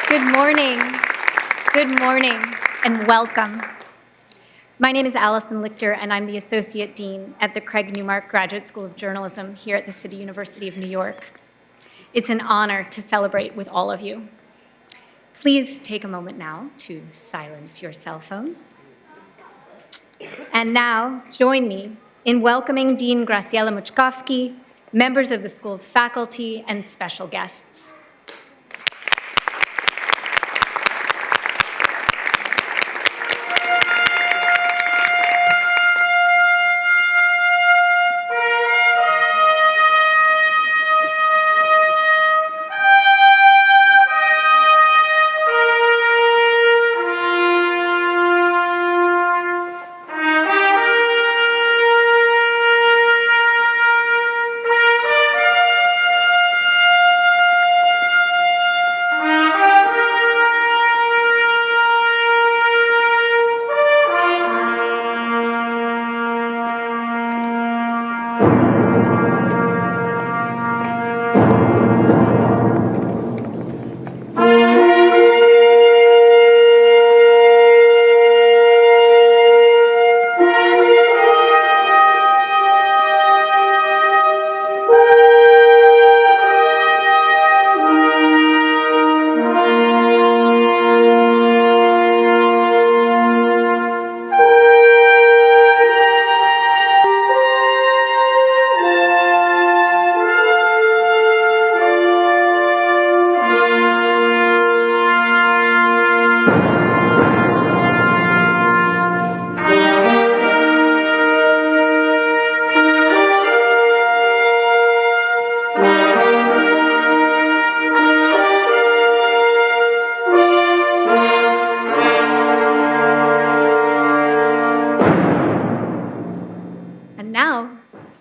Good morning, and welcome. My name is Allison Lichter, and I'm the Associate Dean at the Craig Newmark Graduate School of Journalism here at the City University of New York. It's an honor to celebrate with all of you. Please take a moment now to silence your cell phones. And now, join me in welcoming Dean Graciela Muchkovsky, members of the school's faculty, and special guests.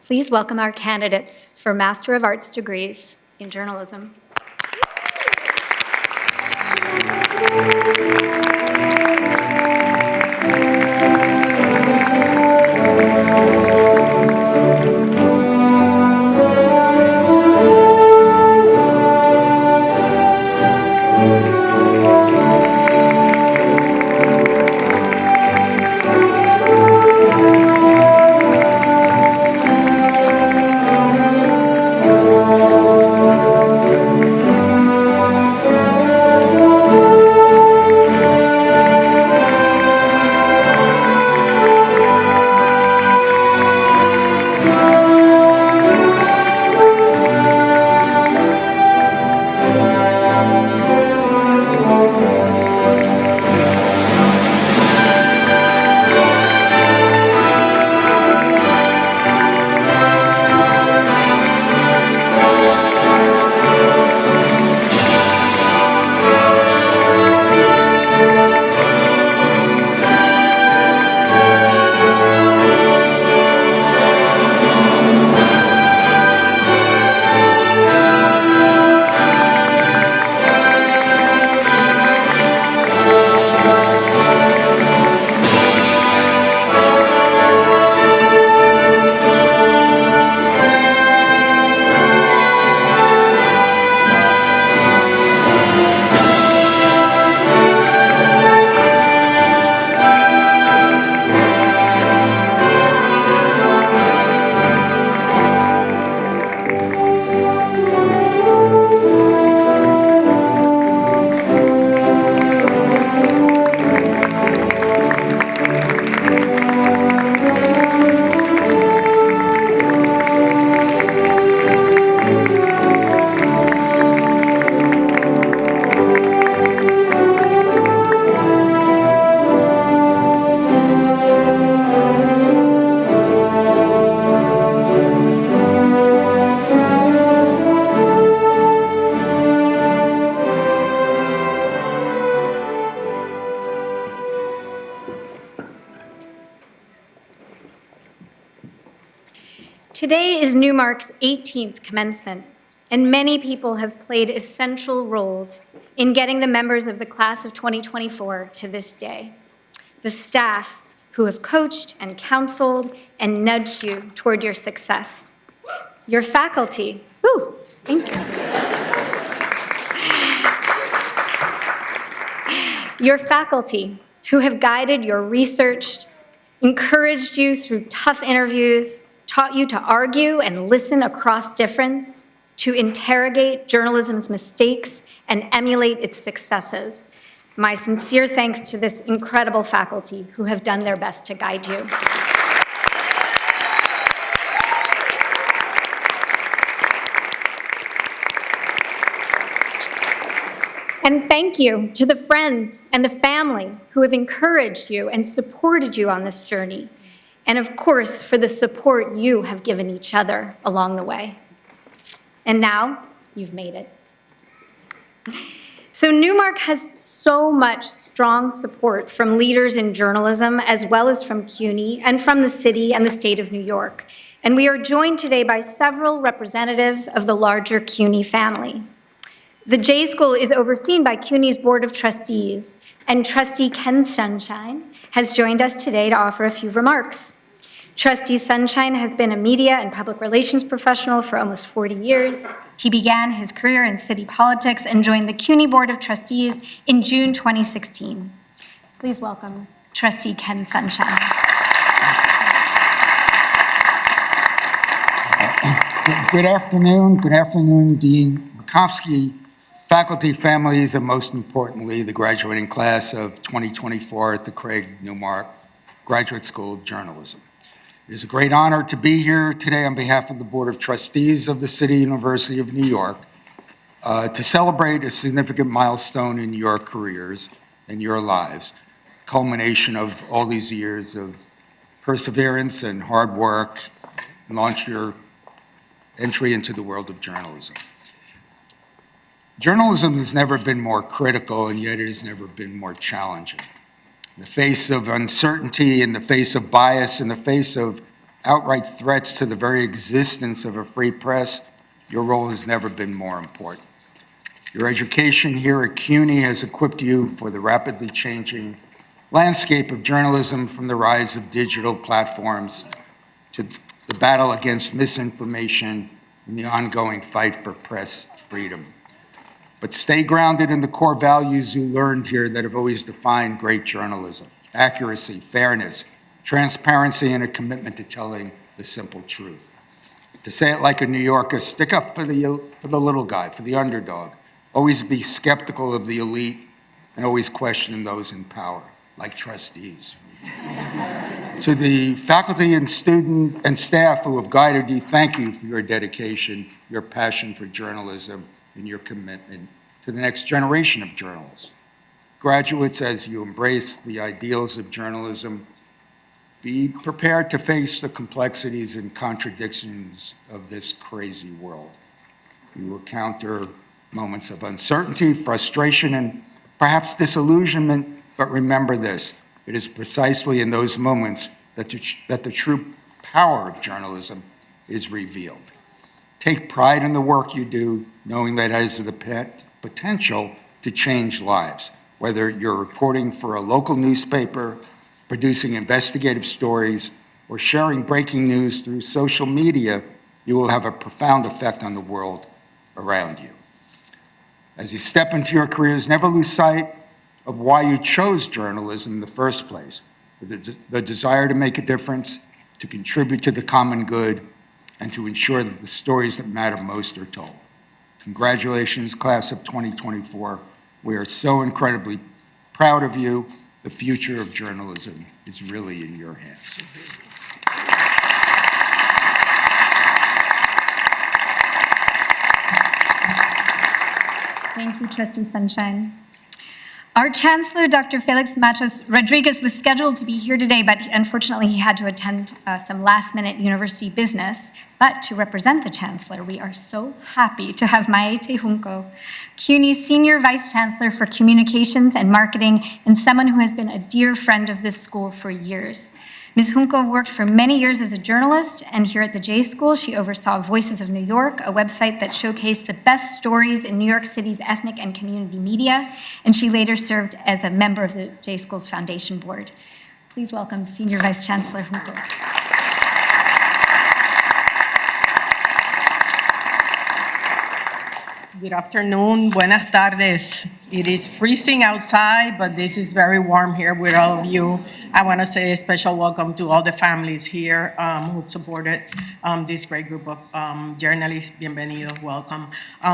Please welcome our candidates for Master of Arts degrees in journalism. Today is Newmark's 18th commencement, and many people have played essential roles in getting the members of the class of 2024 to this day. The staff who have coached and counseled and nudged you toward your success. Your faculty, thank you. Your faculty, who have guided your research, encouraged you through tough interviews, taught you to argue and listen across difference, to interrogate journalism's mistakes and emulate its successes. My sincere thanks to this incredible faculty who have done their best to guide you. And thank you to the friends and the family who have encouraged you and supported you on this journey. And of course, for the support you have given each other along the way. And now, you've made it. So Newmark has so much strong support from leaders in journalism, as well as from CUNY and from the city and the state of New York. And we are joined today by several representatives of the larger CUNY family. The J School is overseen by CUNY's Board of Trustees, and Trustee Ken Sunshine has joined us today to offer a few remarks. Trustee Sunshine has been a media and public relations professional for almost 40 years. He began his career in city politics and joined the CUNY Board of Trustees in June 2016. Please welcome Trustee Ken Sunshine. Good afternoon, Dean Makovsky, faculty, families, and most importantly, the graduating class of 2024 at the Craig Newmark Graduate School of Journalism. It is a great honor to be here today on behalf of the Board of Trustees of the City University of New York to celebrate a significant milestone in your careers and your lives, culmination of all these years of perseverance and hard work, and launch your entry into the world of journalism. Journalism has never been more critical, and yet it has never been more challenging. In the face of uncertainty, in the face of bias, in the face of outright threats to the very existence of a free press, your role has never been more important. Your education here at CUNY has equipped you for the rapidly changing landscape of journalism, from the rise of digital platforms to the battle against misinformation and the ongoing fight for press freedom. But stay grounded in the core values you learned here that have always defined great journalism: accuracy, fairness, transparency, and a commitment to telling the simple truth. To say it like a New Yorker, stick up for the little guy, for the underdog. Always be skeptical of the elite and always question those in power, like trustees. To the faculty and student and staff who have guided you, thank you for your dedication, your passion for journalism, and your commitment to the next generation of journalists. Graduates, as you embrace the ideals of journalism, be prepared to face the complexities and contradictions of this crazy world. You will encounter moments of uncertainty, frustration, and perhaps disillusionment, but remember this: it is precisely in those moments that the true power of journalism is revealed. Take pride in the work you do, knowing that it has the potential to change lives. Whether you're reporting for a local newspaper, producing investigative stories, or sharing breaking news through social media, you will have a profound effect on the world around you. As you step into your careers, never lose sight of why you chose journalism in the first place: the desire to make a difference, to contribute to the common good, and to ensure that the stories that matter most are told. Congratulations, class of 2024. We are so incredibly proud of you. The future of journalism is really in your hands. Thank you, Trustee Sunshine. Our Chancellor, Dr. Felix Matos Rodriguez, was scheduled to be here today, but unfortunately he had to attend some last-minute university business. But to represent the Chancellor, we are so happy to have Maite Junco, CUNY's Senior Vice Chancellor for Communications and Marketing, and someone who has been a dear friend of this school for years. Ms. Junco worked for many years as a journalist, and here at the J School, she oversaw Voices of New York, a website that showcased the best stories in New York City's ethnic and community media, and she later served as a member of the J School's foundation board. Please welcome Senior Vice Chancellor Junco. Good afternoon, buenas tardes, It is freezing outside, but this is very warm here with all of you. I want to say a special welcome to all the families here who supported this great group of journalists. Bienvenidos, welcome.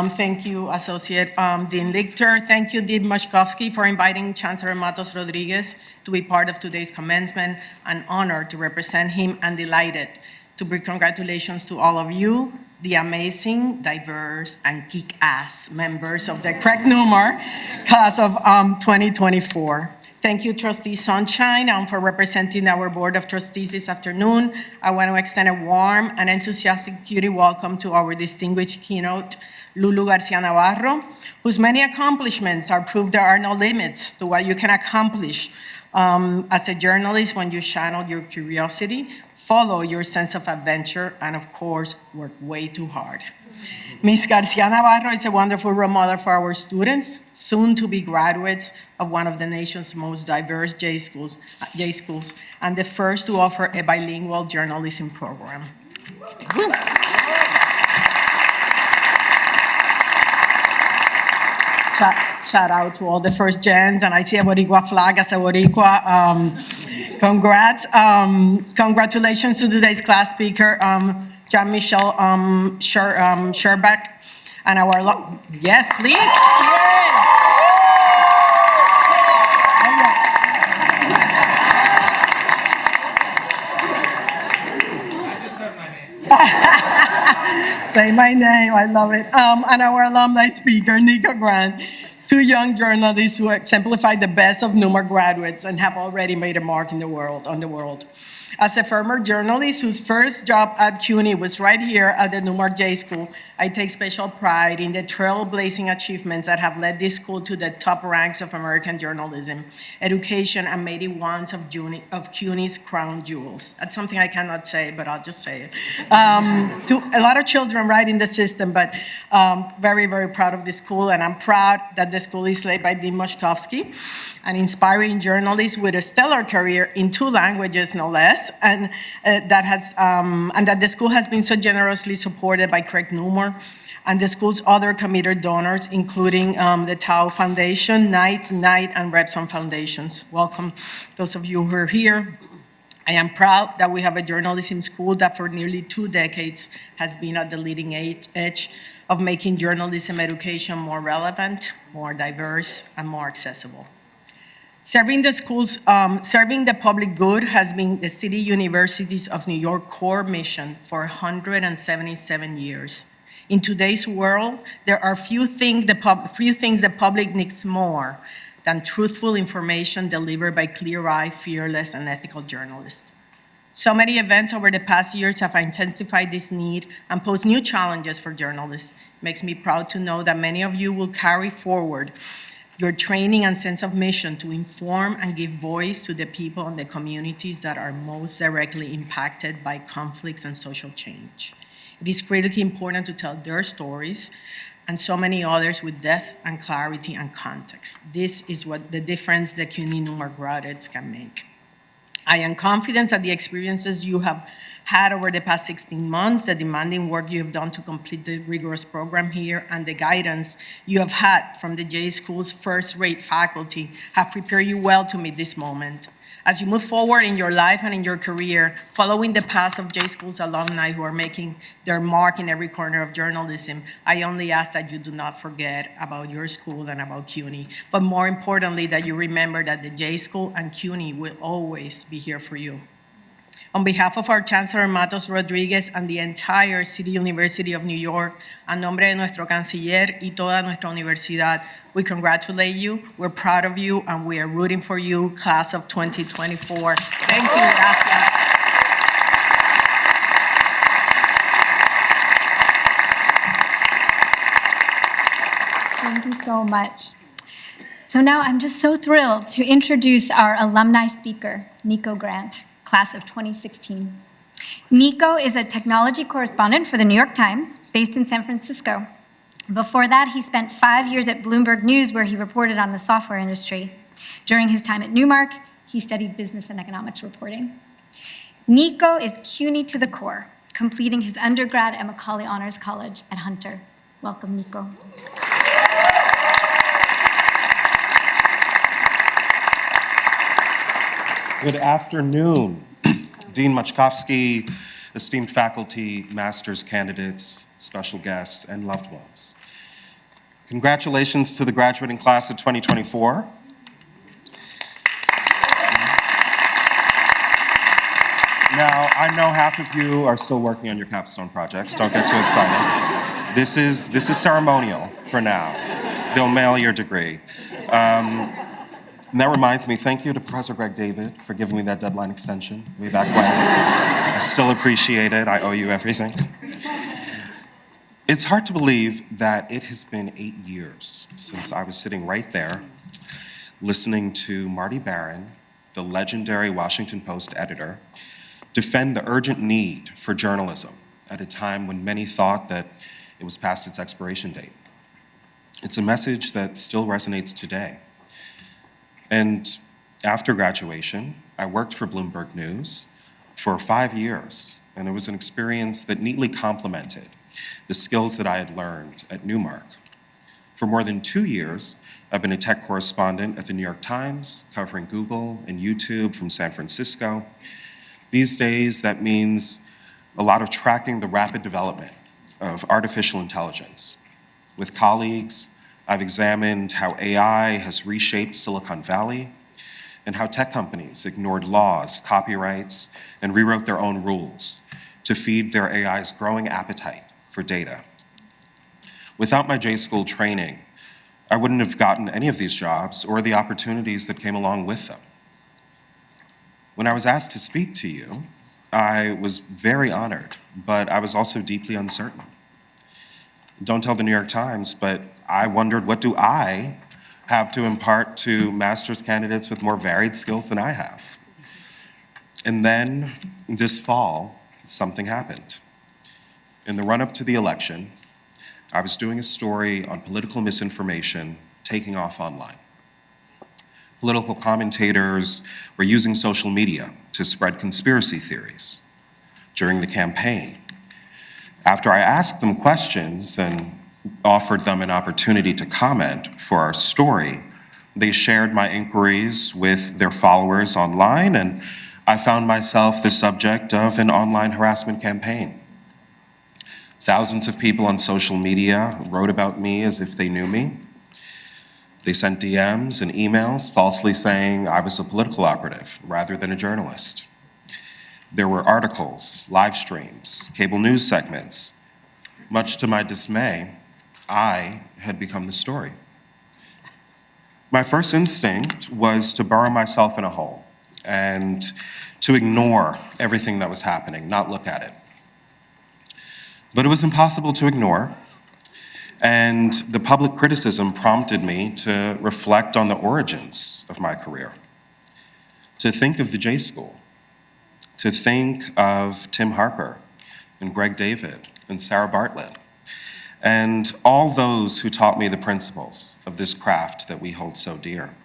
Thank you, Associate Dean Lichter. Thank you, Dean Moshkovsky, for inviting Chancellor Matos Rodriguez to be part of today's commencement. An honor to represent him and delighted to bring congratulations to all of you, the amazing, diverse, and kick-ass members of the Craig Newmark class of 2024. Thank you, Trustee Sunshine, for representing our Board of Trustees this afternoon. I want to extend a warm and enthusiastic CUNY welcome to our distinguished keynote, Lulu Garcia-Navarro, whose many accomplishments are proof there are no limits to what you can accomplish as a journalist when you channel your curiosity, follow your sense of adventure, and of course, work way too hard. Ms. Garcia-Navarro is a wonderful role model for our students, soon to be graduates of one of the nation's most diverse J schools, and the first to offer a bilingual journalism program. Woo. Shout out to all the first gens, and I see a Boricua flag as a Boricua. Congrats. Congratulations to today's class speaker, Jean-Michel Sherbach, and our, yes, please. Say my name, I love it. And our alumni speaker, Nico Grant, two young journalists who exemplify the best of Newmark graduates and have already made a mark on the world. As a former journalist whose first job at CUNY was right here at the Newmark J School, I take special pride in the trailblazing achievements that have led this school to the top ranks of American journalism, education, and made it one of CUNY's crown jewels. That's something I cannot say, but I'll just say it. To a lot of children right in the system, but very, very proud of this school, and I'm proud that the school is led by Dean Moshkovsky, an inspiring journalist with a stellar career in 2 languages, no less, and that the school has been so generously supported by Craig Newmark and the school's other committed donors, including the Tao Foundation, Knight, and Repson Foundations. Welcome, those of you who are here. I am proud that we have a journalism school that for nearly 2 decades has been at the leading edge of making journalism education more relevant, more diverse, and more accessible. Serving the public good has been the City Universities of New York core mission for 177 years. In today's world, there are few things the public needs more than truthful information delivered by clear-eyed, fearless, and ethical journalists. So many events over the past years have intensified this need and posed new challenges for journalists. It makes me proud to know that many of you will carry forward your training and sense of mission to inform and give voice to the people and the communities that are most directly impacted by conflicts and social change. It is critically important to tell their stories and so many others with depth and clarity and context. This is what the difference the CUNY Newmark graduates can make. I am confident that the experiences you have had over the past 16 months, the demanding work you have done to complete the rigorous program here, and the guidance you have had from the J School's first-rate faculty have prepared you well to meet this moment. As you move forward in your life and in your career, following the path of J School's alumni who are making their mark in every corner of journalism, I only ask that you do not forget about your school and about CUNY, but more importantly, that you remember that the J School and CUNY will always be here for you. On behalf of our Chancellor Matos Rodriguez and the entire City University of New York, a nombre de nuestro canciller y toda nuestra universidad, we congratulate you, we're proud of you, and we are rooting for you, class of 2024. Thank you, gracias. Thank you so much. So now I'm just so thrilled to introduce our alumni speaker, Nico Grant, class of 2016. Nico is a technology correspondent for the New York Times, based in San Francisco. Before that, he spent 5 years at Bloomberg News, where he reported on the software industry. During his time at Newmark, he studied business and economics reporting. Nico is CUNY to the core, completing his undergrad at Macaulay Honors College at Hunter. Welcome, Nico. Good afternoon, Dean Machkovsky, esteemed faculty, master's candidates, special guests, and loved ones. Congratulations to the graduating class of 2024. Now, I know half of you are still working on your capstone projects. Don't get too excited. This is ceremonial for now. They'll mail your degree. And that reminds me, thank you to Professor Greg David for giving me that deadline extension way back when. I still appreciate it. I owe you everything. It's hard to believe that it has been 8 years since I was sitting right there listening to Marty Baron, the legendary Washington Post editor, defend the urgent need for journalism at a time when many thought that it was past its expiration date. It's a message that still resonates today. And after graduation, I worked for Bloomberg News for 5 years, and it was an experience that neatly complemented the skills that I had learned at Newmark. For more than 2 years, I've been a tech correspondent at the New York Times, covering Google and YouTube from San Francisco. These days, that means a lot of tracking the rapid development of artificial intelligence. With colleagues, I've examined how AI has reshaped Silicon Valley and how tech companies ignored laws, copyrights, and rewrote their own rules to feed their AI's growing appetite for data. Without my J-School training, I wouldn't have gotten any of these jobs or the opportunities that came along with them. When I was asked to speak to you, I was very honored, but I was also deeply uncertain. Don't tell the New York Times, but I wondered, what do I have to impart to master's candidates with more varied skills than I have? And then this fall, something happened. In the run-up to the election, I was doing a story on political misinformation taking off online. Political commentators were using social media to spread conspiracy theories during the campaign. After I asked them questions and offered them an opportunity to comment for our story, they shared my inquiries with their followers online, and I found myself the subject of an online harassment campaign. Thousands of people on social media wrote about me as if they knew me. They sent DMs and emails falsely saying I was a political operative rather than a journalist. There were articles, live streams, cable news segments. Much to my dismay, I had become the story. My first instinct was to bury myself in a hole and to ignore everything that was happening, not look at it. But it was impossible to ignore. And the public criticism prompted me to reflect on the origins of my career, to think of the J-School, to think of Tim Harper and Greg David and Sarah Bartlett, and all those who taught me the principles of this craft that we hold so dear.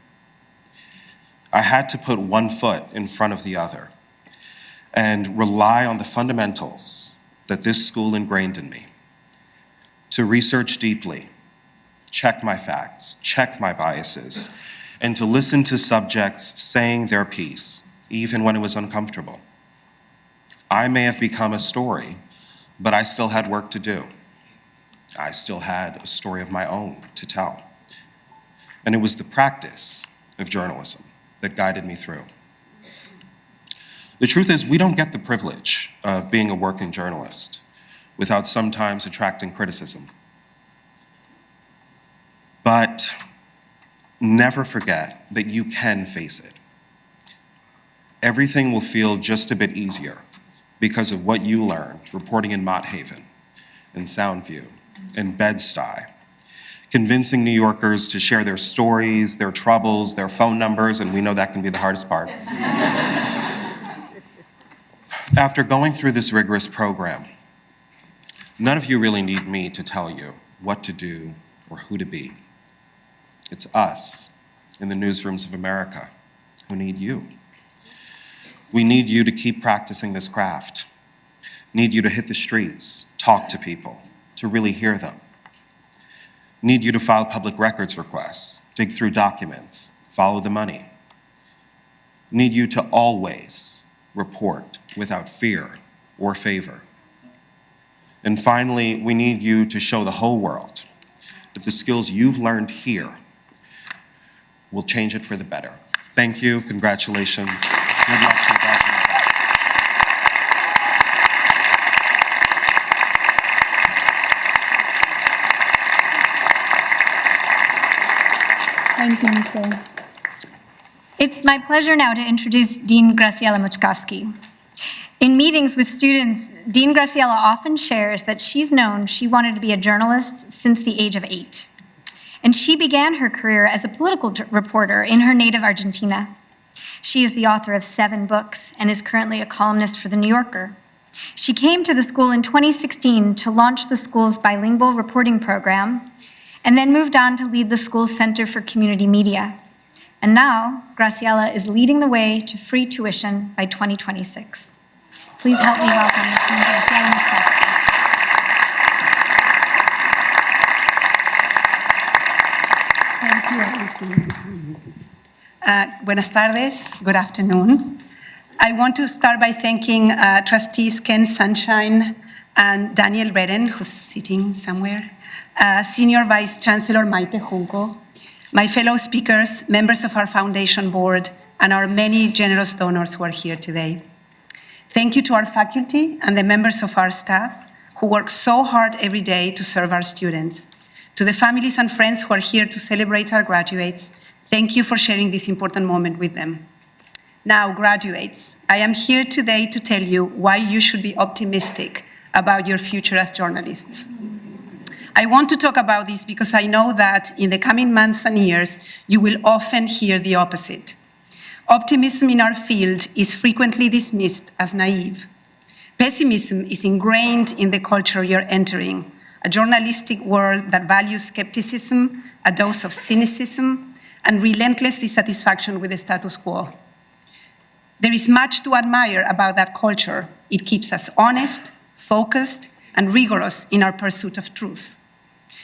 I had to put one foot in front of the other and rely on the fundamentals that this school ingrained in me. To research deeply, check my facts, check my biases, and to listen to subjects saying their piece, even when it was uncomfortable. I may have become a story, but I still had work to do. I still had a story of my own to tell. And it was the practice of journalism that guided me through. The truth is, we don't get the privilege of being a working journalist without sometimes attracting criticism. But never forget that you can face it. Everything will feel just a bit easier because of what you learned reporting in Mott Haven, in Soundview, in Bed-Stuy, convincing New Yorkers to share their stories, their troubles, their phone numbers, and we know that can be the hardest part. After going through this rigorous program, none of you really need me to tell you what to do or who to be. It's us in the newsrooms of America who need you. We need you to keep practicing this craft. Need you to hit the streets, talk to people, to really hear them. Need you to file public records requests, dig through documents, follow the money. need you to always report without fear or favor. And finally, we need you to show the whole world that the skills you've learned here will change it for the better. Thank you, congratulations. Good luck to you back. Thank you, Nico. It's my pleasure now to introduce Dean Graciela Muchkowski. In meetings with students, Dean Graciela often shares that she's known she wanted to be a journalist since the age of 8. And she began her career as a political reporter in her native Argentina. She is the author of 7 books and is currently a columnist for The New Yorker. She came to the school in 2016 to launch the school's bilingual reporting program, and then moved on to lead the school's Center for Community Media. And now, Graciela is leading the way to free tuition by 2026. Please help me welcome Dean Graciela Muchkowski. Thank you, Alison. Buenas tardes, good afternoon. I want to start by thanking trustees Ken Sunshine and Daniel Redden, who's sitting somewhere, Senior Vice Chancellor Maite Junco, my fellow speakers, members of our foundation board, and our many generous donors who are here today. Thank you to our faculty and the members of our staff who work so hard every day to serve our students. To the families and friends who are here to celebrate our graduates, thank you for sharing this important moment with them. Now, graduates, I am here today to tell you why you should be optimistic about your future as journalists. I want to talk about this because I know that in the coming months and years, you will often hear the opposite. Optimism in our field is frequently dismissed as naive. Pessimism is ingrained in the culture you're entering, a journalistic world that values skepticism, a dose of cynicism, and relentless dissatisfaction with the status quo. There is much to admire about that culture. It keeps us honest, focused, and rigorous in our pursuit of truth.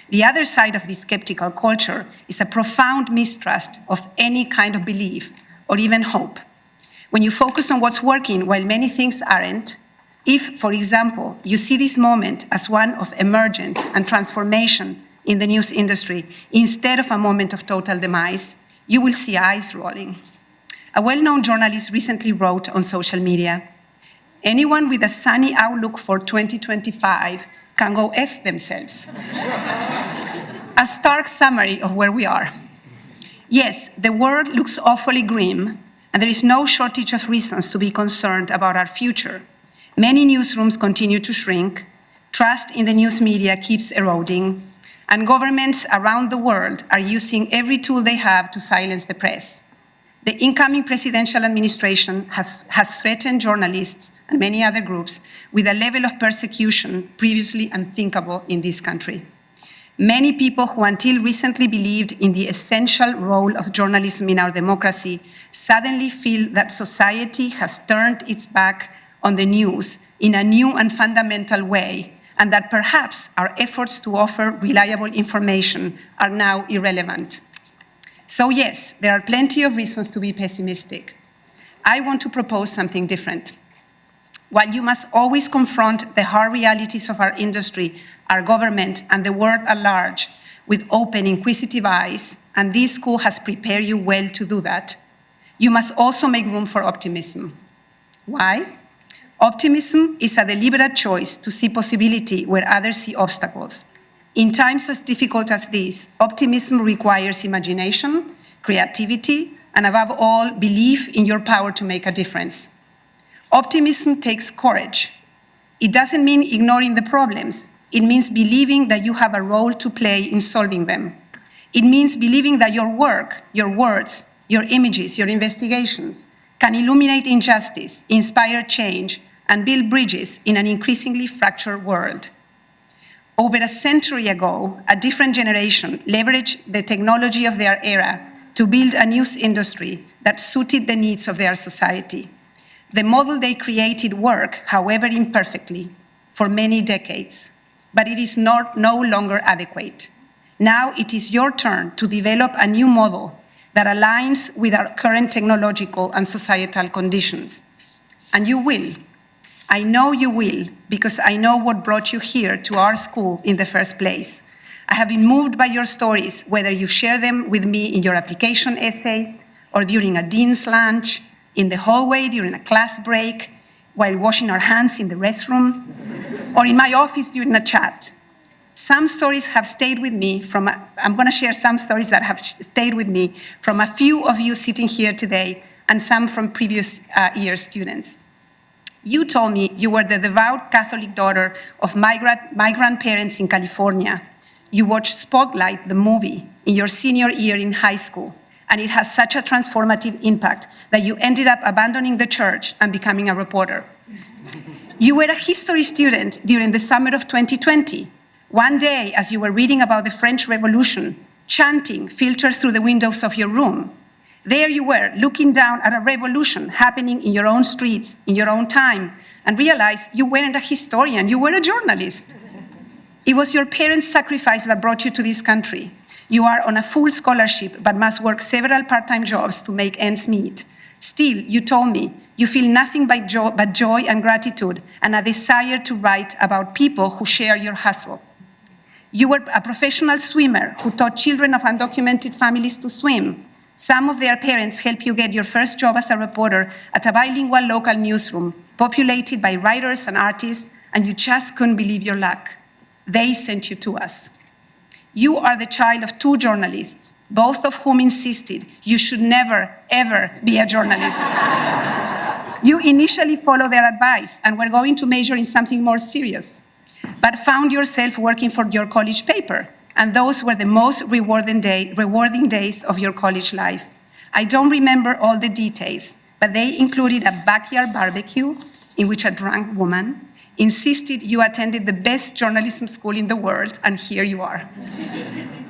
The other side of this skeptical culture is a profound mistrust of any kind of belief or even hope. When you focus on what's working while many things aren't, if, for example, you see this moment as one of emergence and transformation in the news industry instead of a moment of total demise, you will see eyes rolling. A well-known journalist recently wrote on social media, "Anyone with a sunny outlook for 2025 can go F themselves." A stark summary of where we are. Yes, the world looks awfully grim, and there is no shortage of reasons to be concerned about our future. Many newsrooms continue to shrink, trust in the news media keeps eroding, and governments around the world are using every tool they have to silence the press. The incoming presidential administration has threatened journalists and many other groups with a level of persecution previously unthinkable in this country. Many people who until recently believed in the essential role of journalism in our democracy suddenly feel that society has turned its back on the news in a new and fundamental way, and that perhaps our efforts to offer reliable information are now irrelevant. So yes, there are plenty of reasons to be pessimistic. I want to propose something different. While you must always confront the hard realities of our industry, our government, and the world at large with open, inquisitive eyes, and this school has prepared you well to do that, you must also make room for optimism. Why? Optimism is a deliberate choice to see possibility where others see obstacles. In times as difficult as these, optimism requires imagination, creativity, and above all, belief in your power to make a difference. Optimism takes courage. It doesn't mean ignoring the problems. It means believing that you have a role to play in solving them. It means believing that your work, your words, your images, your investigations can illuminate injustice, inspire change, and build bridges in an increasingly fractured world. Over a century ago, a different generation leveraged the technology of their era to build a news industry that suited the needs of their society. The model they created worked, however imperfectly, for many decades, but it is no longer adequate. Now it is your turn to develop a new model that aligns with our current technological and societal conditions. And you will. I know you will, because I know what brought you here to our school in the first place. I have been moved by your stories, whether you share them with me in your application essay, or during a dean's lunch, in the hallway during a class break, while washing our hands in the restroom, or in my office during a chat. Some stories have stayed with me I'm going to share some stories that have stayed with me from a few of you sitting here today, and some from previous year students. You told me you were the devout Catholic daughter of migrant parents in California. You watched Spotlight, the movie, in your senior year in high school, and it has such a transformative impact that you ended up abandoning the church and becoming a reporter. You were a history student during the summer of 2020. One day, as you were reading about the French Revolution, chanting filtered through the windows of your room. There you were, looking down at a revolution happening in your own streets, in your own time, and realized you weren't a historian, you were a journalist. It was your parents' sacrifice that brought you to this country. You are on a full scholarship, but must work several part-time jobs to make ends meet. Still, you told me, you feel nothing but joy and gratitude, and a desire to write about people who share your hustle. You were a professional swimmer who taught children of undocumented families to swim. Some of their parents helped you get your first job as a reporter at a bilingual local newsroom, populated by writers and artists, and you just couldn't believe your luck. They sent you to us. You are the child of two journalists, both of whom insisted you should never, ever be a journalist. You initially followed their advice and were going to major in something more serious, but found yourself working for your college paper, and those were the most rewarding days of your college life. I don't remember all the details, but they included a backyard barbecue in which a drunk woman insisted you attended the best journalism school in the world, and here you are.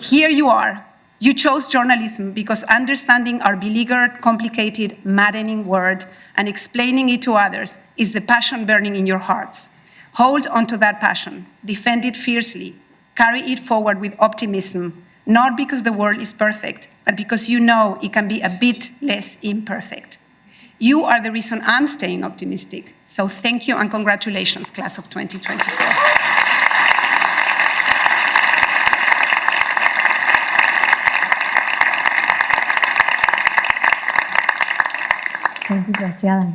Here you are. You chose journalism because understanding our beleaguered, complicated, maddening world and explaining it to others is the passion burning in your hearts. Hold on to that passion, defend it fiercely, carry it forward with optimism, not because the world is perfect, but because you know it can be a bit less imperfect. You are the reason I'm staying optimistic. So thank you and congratulations, class of 2024. Thank you, Graciela.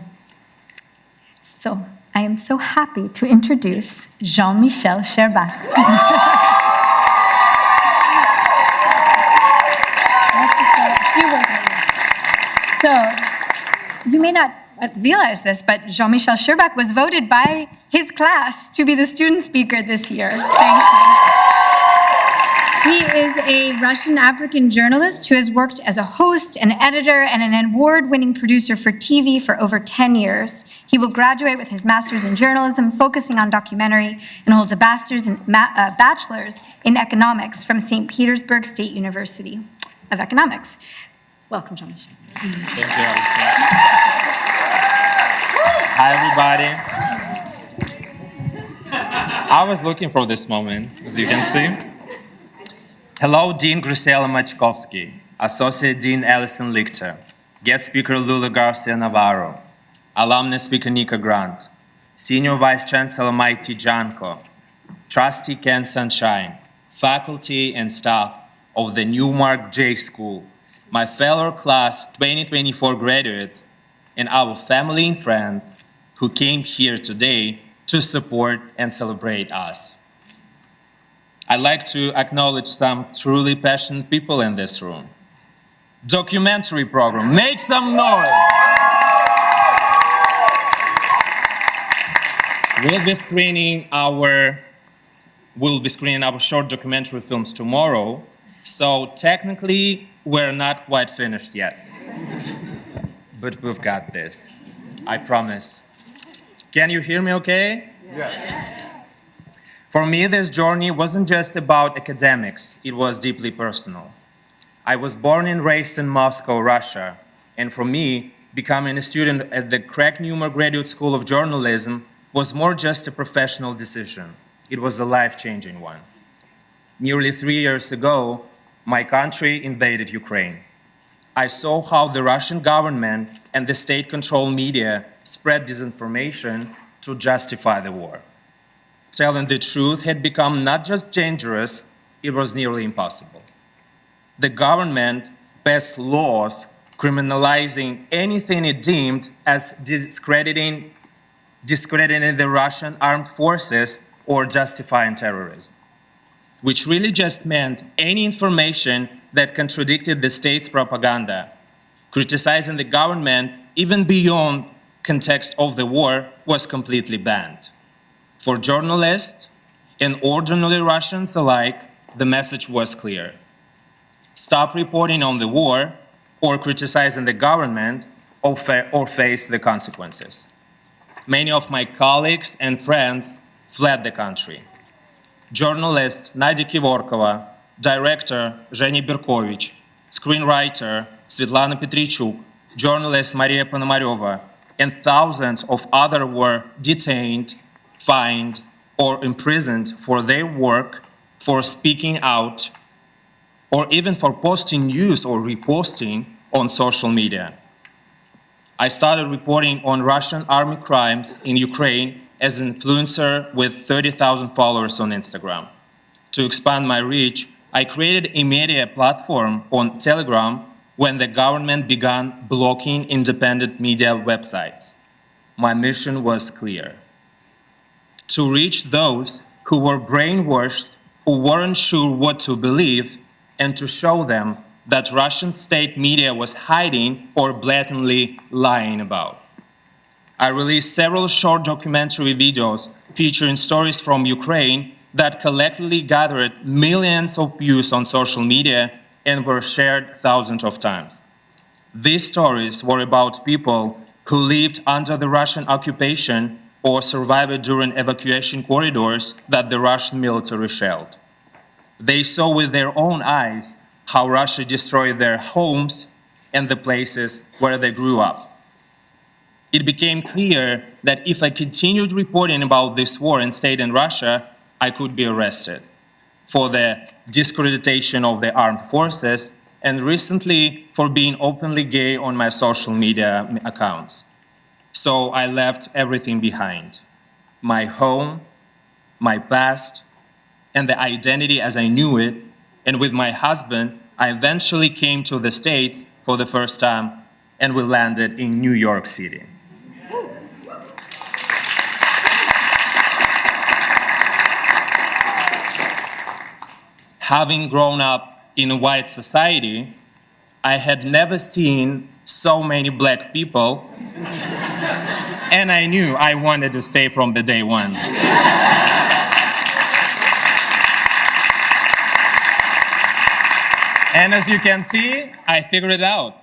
So I am so happy to introduce Jean-Michel Sherbach. So you may not realize this, but Jean-Michel Sherbach was voted by his class to be the student speaker this year. Thank you. He is a Russian-African journalist who has worked as a host, an editor, and an award-winning producer for TV for over 10 years. He will graduate with his master's in journalism, focusing on documentary, and holds a bachelor's in economics from St. Petersburg State University of Economics. Welcome, Jean-Michel. Thank you, Alison. Hi, everybody. I was looking for this moment, as you can see. Hello, Dean Graciela Machkovsky, Associate Dean Alison Lichter, Guest Speaker Lulu Garcia-Navarro, Alumni Speaker Nika Grant, Senior Vice Chancellor Maiti Janko, Trustee Ken Sunshine, faculty and staff of the Newmark J School, my fellow class 2024 graduates, and our family and friends who came here today to support and celebrate us. I'd like to acknowledge some truly passionate people in this room. Documentary program, make some noise! We'll be screening our short documentary films tomorrow, so technically we're not quite finished yet. But we've got this, I promise. Can you hear me okay? Yeah. For me, this journey wasn't just about academics, it was deeply personal. I was born and raised in Moscow, Russia, and for me, becoming a student at the Craig Newmark Graduate School of Journalism was more just a professional decision. It was a life-changing one. Nearly 3 years ago, my country invaded Ukraine. I saw how the Russian government and the state-controlled media spread disinformation to justify the war. Telling the truth had become not just dangerous, it was nearly impossible. The government passed laws criminalizing anything it deemed as discrediting the Russian armed forces or justifying terrorism, which really just meant any information that contradicted the state's propaganda. Criticizing the government, even beyond context of the war, was completely banned. For journalists and ordinary Russians alike, the message was clear. Stop reporting on the war or criticizing the government or face the consequences. Many of my colleagues and friends fled the country. Journalist Nadia Kivorkova, director Zhenya Berkovich, screenwriter Svetlana Petrichuk, journalist Maria Ponomareva, and thousands of others were detained, fined, or imprisoned for their work, for speaking out, or even for posting news or reposting on social media. I started reporting on Russian army crimes in Ukraine as an influencer with 30,000 followers on Instagram. To expand my reach, I created a media platform on Telegram when the government began blocking independent media websites. My mission was clear: to reach those who were brainwashed, who weren't sure what to believe, and to show them that Russian state media was hiding or blatantly lying about. I released several short documentary videos featuring stories from Ukraine that collectively gathered millions of views on social media and were shared thousands of times. These stories were about people who lived under the Russian occupation or survived during evacuation corridors that the Russian military shelled. They saw with their own eyes how Russia destroyed their homes and the places where they grew up. It became clear that if I continued reporting about this war and stayed in Russia, I could be arrested for the discreditation of the armed forces and recently for being openly gay on my social media accounts. So I left everything behind: my home, my past, and the identity as I knew it. And with my husband, I eventually came to the States for the first time, and we landed in New York City. Having grown up in a white society, I had never seen so many black people, and I knew I wanted to stay from the day one. And as you can see, I figured it out.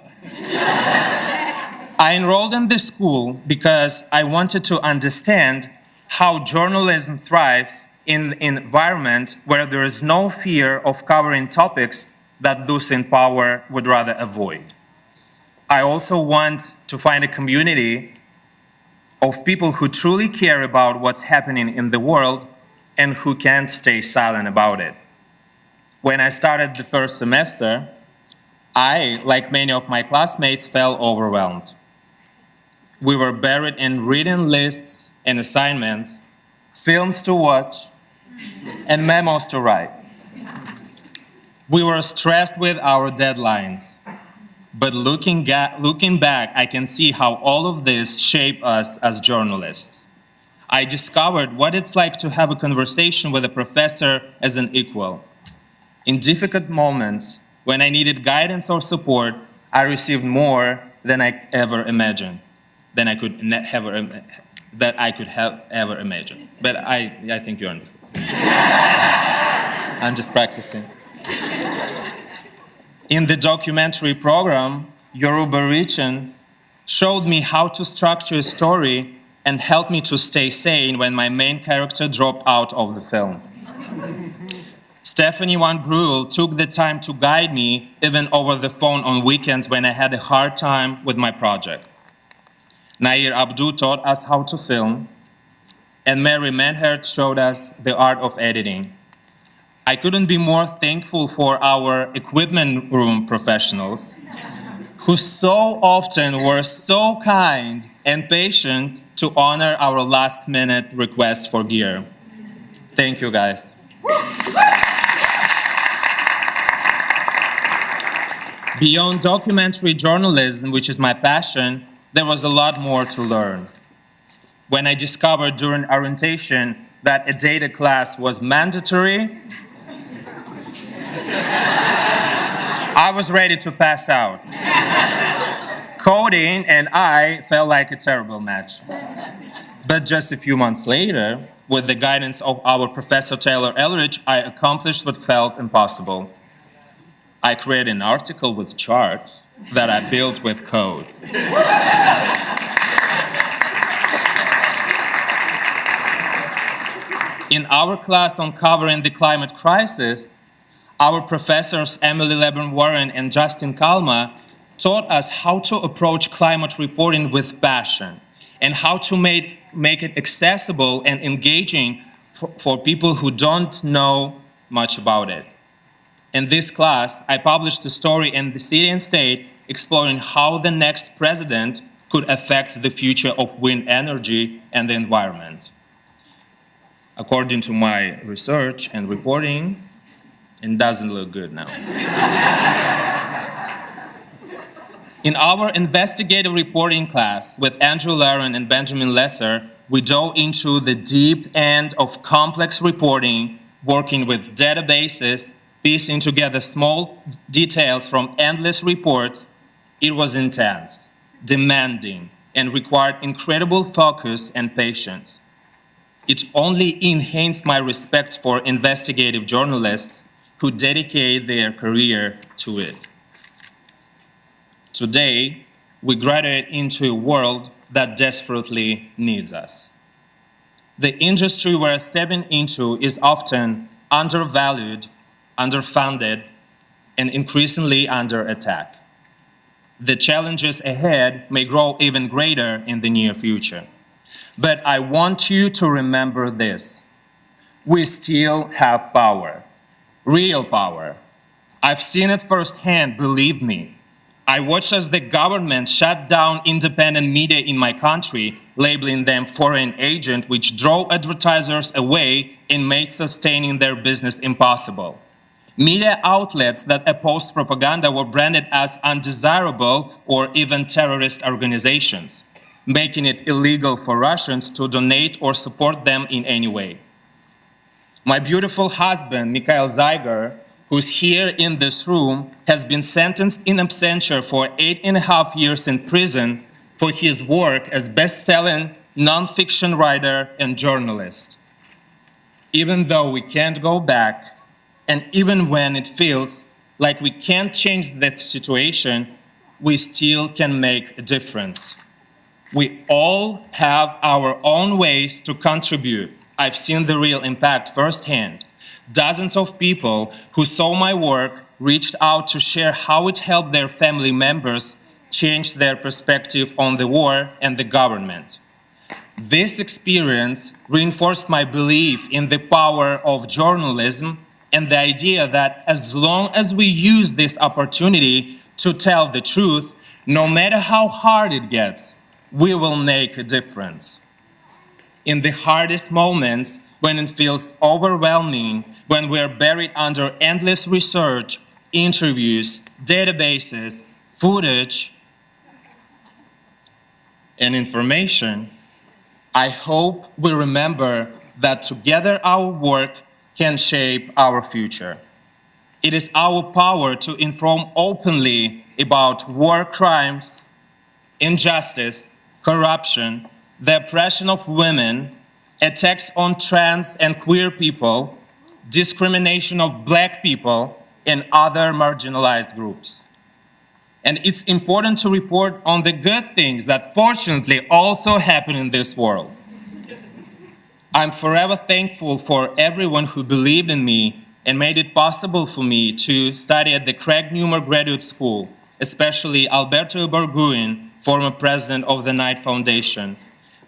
I enrolled in this school because I wanted to understand how journalism thrives in an environment where there is no fear of covering topics that those in power would rather avoid. I also want to find a community of people who truly care about what's happening in the world and who can't stay silent about it. When I started the first semester, I, like many of my classmates, felt overwhelmed. We were buried in reading lists and assignments, films to watch, and memos to write. We were stressed with our deadlines. But looking back, I can see how all of this shaped us as journalists. I discovered what it's like to have a conversation with a professor as an equal. In difficult moments, when I needed guidance or support, I received more than I ever imagined, that I could have ever imagined. But I think you understand. I'm just practicing. In the documentary program, Yoruba Region showed me how to structure a story and helped me to stay sane when my main character dropped out of the film. Stephanie Van Bruyl took the time to guide me, even over the phone on weekends when I had a hard time with my project. Nair Abdu taught us how to film, and Mary Manhart showed us the art of editing. I couldn't be more thankful for our equipment room professionals who so often were so kind and patient to honor our last-minute request for gear. Thank you, guys. Beyond documentary journalism, which is my passion, there was a lot more to learn. When I discovered during orientation that a data class was mandatory, I was ready to pass out. Coding and I felt like a terrible match. But just a few months later, with the guidance of our Professor Taylor Elridge, I accomplished what felt impossible. I created an article with charts that I built with code. In our class on covering the climate crisis, our professors Emily Leburn-Warren and Justin Kalma taught us how to approach climate reporting with passion and how to make it accessible and engaging for people who don't know much about it. In this class, I published a story in the City and State exploring how the next president could affect the future of wind energy and the environment. According to my research and reporting, it doesn't look good now. In our investigative reporting class with Andrew Laren and Benjamin Lesser, we dove into the deep end of complex reporting, working with databases, piecing together small details from endless reports. It was intense, demanding, and required incredible focus and patience. It only enhanced my respect for investigative journalists who dedicate their career to it. Today, we graduate into a world that desperately needs us. The industry we're stepping into is often undervalued, underfunded, and increasingly under attack. The challenges ahead may grow even greater in the near future. But I want you to remember this. We still have power, real power. I've seen it firsthand, believe me. I watched as the government shut down independent media in my country, labeling them foreign agent, which drove advertisers away and made sustaining their business impossible. Media outlets that opposed propaganda were branded as undesirable or even terrorist organizations, making it illegal for Russians to donate or support them in any way. My beautiful husband, Mikhail Zyger, who's here in this room, has been sentenced in absentia for 8.5 years in prison for his work as best-selling nonfiction writer and journalist. Even though we can't go back, and even when it feels like we can't change the situation, we still can make a difference. We all have our own ways to contribute. I've seen the real impact firsthand. Dozens of people who saw my work reached out to share how it helped their family members change their perspective on the war and the government. This experience reinforced my belief in the power of journalism and the idea that as long as we use this opportunity to tell the truth, no matter how hard it gets, we will make a difference. In the hardest moments, when it feels overwhelming, when we're buried under endless research, interviews, databases, footage, and information, I hope we remember that together our work can shape our future. It is our power to inform openly about war crimes, injustice, corruption, the oppression of women, attacks on trans and queer people, discrimination of Black people, and other marginalized groups. And it's important to report on the good things that fortunately also happen in this world. I'm forever thankful for everyone who believed in me and made it possible for me to study at the Craig Newmark Graduate School, especially Alberto Ibargüen, former president of the Knight Foundation,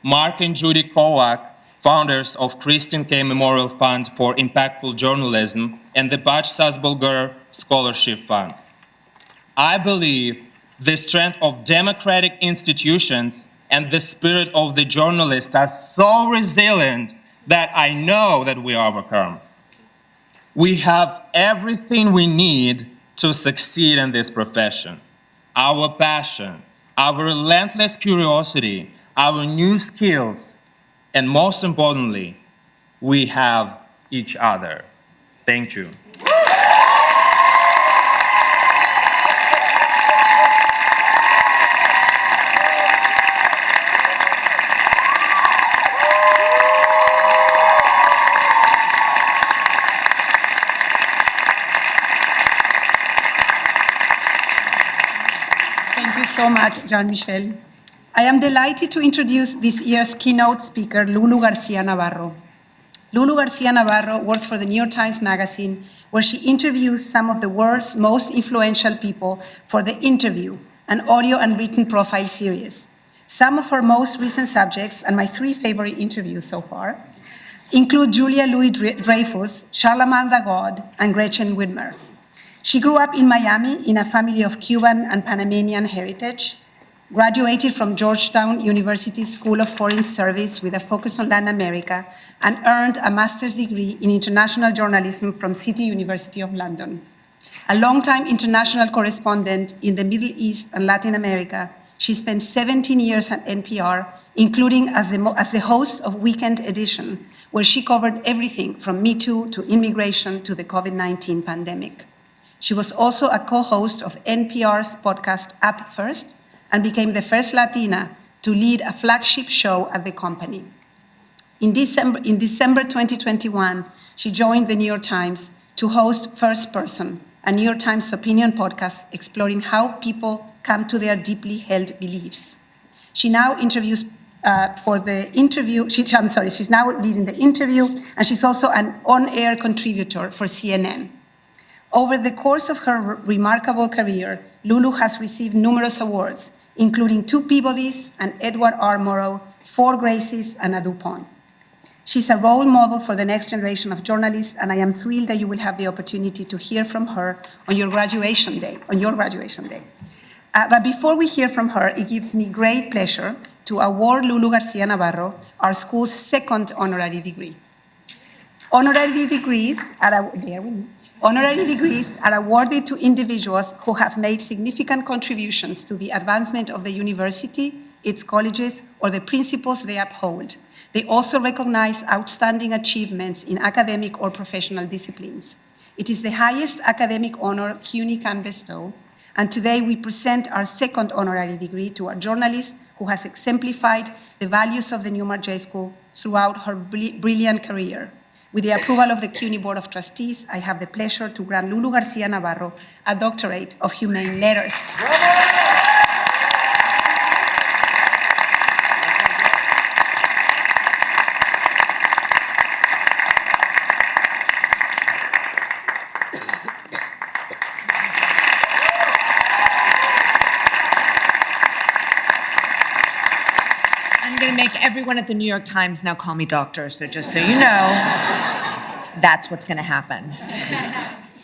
Mark and Judy Kowak, founders of Christine K. Memorial Fund for Impactful Journalism, and the Butch Susbulger Scholarship Fund. I believe the strength of democratic institutions, and the spirit of the journalist are so resilient that I know that we overcome. We have everything we need to succeed in this profession. Our passion, our relentless curiosity, our new skills, and most importantly, we have each other. Thank you. Thank you so much, Jean-Michel. I am delighted to introduce this year's keynote speaker, Lulu Garcia-Navarro. Lulu Garcia-Navarro works for the New York Times Magazine, where she interviews some of the world's most influential people for The Interview, an audio and written profile series. Some of her most recent subjects, and my 3 favorite interviews so far, include Julia Louis-Dreyfus, Charlamagne tha God, and Gretchen Whitmer. She grew up in Miami in a family of Cuban and Panamanian heritage, graduated from Georgetown University School of Foreign Service with a focus on Latin America, and earned a master's degree in international journalism from City University of London. A longtime international correspondent in the Middle East and Latin America, she spent 17 years at NPR, including as the host of Weekend Edition, where she covered everything from Me Too to immigration to the COVID-19 pandemic. She was also a co-host of NPR's podcast Up First, and became the first Latina to lead a flagship show at the company. In December 2021, she joined the New York Times to host First Person, a New York Times opinion podcast exploring how people come to their deeply held beliefs. She now interviews she's now leading The Interview, and she's also an on-air contributor for CNN. Over the course of her remarkable career, Lulu has received numerous awards, including 2 Peabodys, an Edward R. Murrow, 4 Gracies, and a DuPont. She's a role model for the next generation of journalists, and I am thrilled that you will have the opportunity to hear from her on your graduation day. But before we hear from her, it gives me great pleasure to award Lulu Garcia-Navarro our school's 2nd honorary degree. Honorary degrees are awarded to individuals who have made significant contributions to the advancement of the university, its colleges, or the principles they uphold. They also recognize outstanding achievements in academic or professional disciplines. It is the highest academic honor CUNY can bestow, and today we present our 2nd honorary degree to a journalist who has exemplified the values of the Newmark J School throughout her brilliant career. With the approval of the CUNY Board of Trustees, I have the pleasure to grant Lulu Garcia-Navarro a doctorate of humane letters. I'm going to make everyone at the New York Times now call me doctor, so just so you know, that's what's going to happen.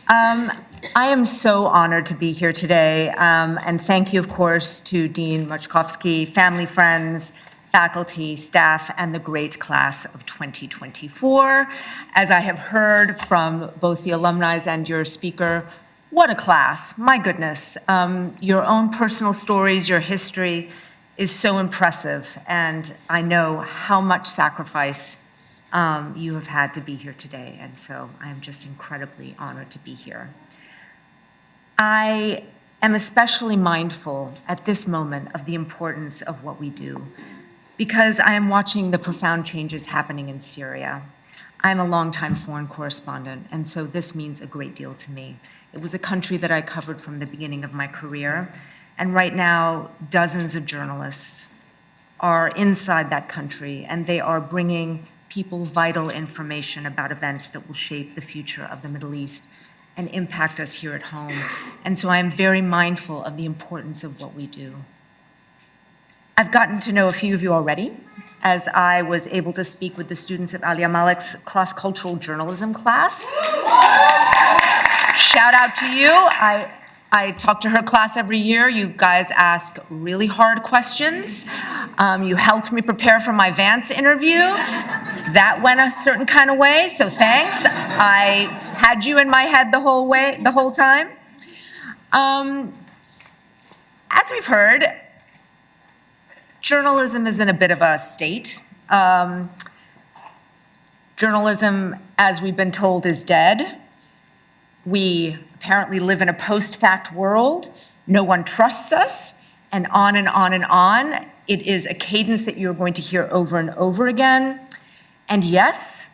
I am so honored to be here today, and thank you, of course, to Dean Mochkovsky, family, friends, faculty, staff, and the great class of 2024. As I have heard from both the alumni and your speaker, what a class, my goodness. Your own personal stories, your history is so impressive, and I know how much sacrifice you have had to be here today, and so I'm just incredibly honored to be here. I am especially mindful at this moment of the importance of what we do, because I am watching the profound changes happening in Syria. I'm a longtime foreign correspondent, and so this means a great deal to me. It was a country that I covered from the beginning of my career, and right now, dozens of journalists are inside that country, and they are bringing people vital information about events that will shape the future of the Middle East and impact us here at home. And so I am very mindful of the importance of what we do. I've gotten to know a few of you already, as I was able to speak with the students of Alia Malik's cross-cultural journalism class. Shout out to you. I talk to her class every year. You guys ask really hard questions. You helped me prepare for my Vance interview. That went a certain kind of way, so thanks. I had you in my head the whole time. As we've heard, journalism is in a bit of a state. Journalism, as we've been told, is dead. We apparently live in a post-fact world. No one trusts us, and on and on and on. It is a cadence that you're going to hear over and over again. And yes,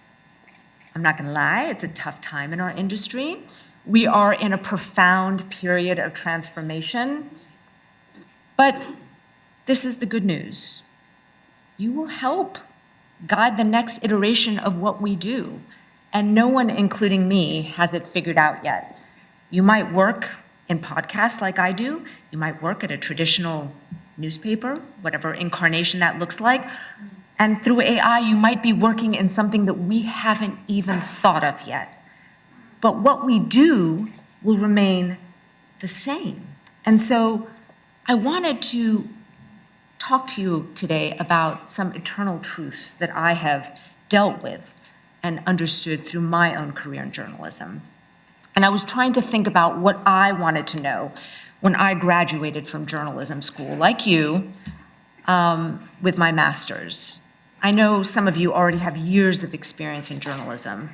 I'm not gonna lie, it's a tough time in our industry. We are in a profound period of transformation. But this is the good news. You will help guide the next iteration of what we do. And no one, including me, has it figured out yet. You might work in podcasts like I do. You might work at a traditional newspaper, whatever incarnation that looks like. And through AI, you might be working in something that we haven't even thought of yet. But what we do will remain the same. And so I wanted to talk to you today about some eternal truths that I have dealt with and understood through my own career in journalism. And I was trying to think about what I wanted to know when I graduated from journalism school, like you, with my master's. I know some of you already have years of experience in journalism,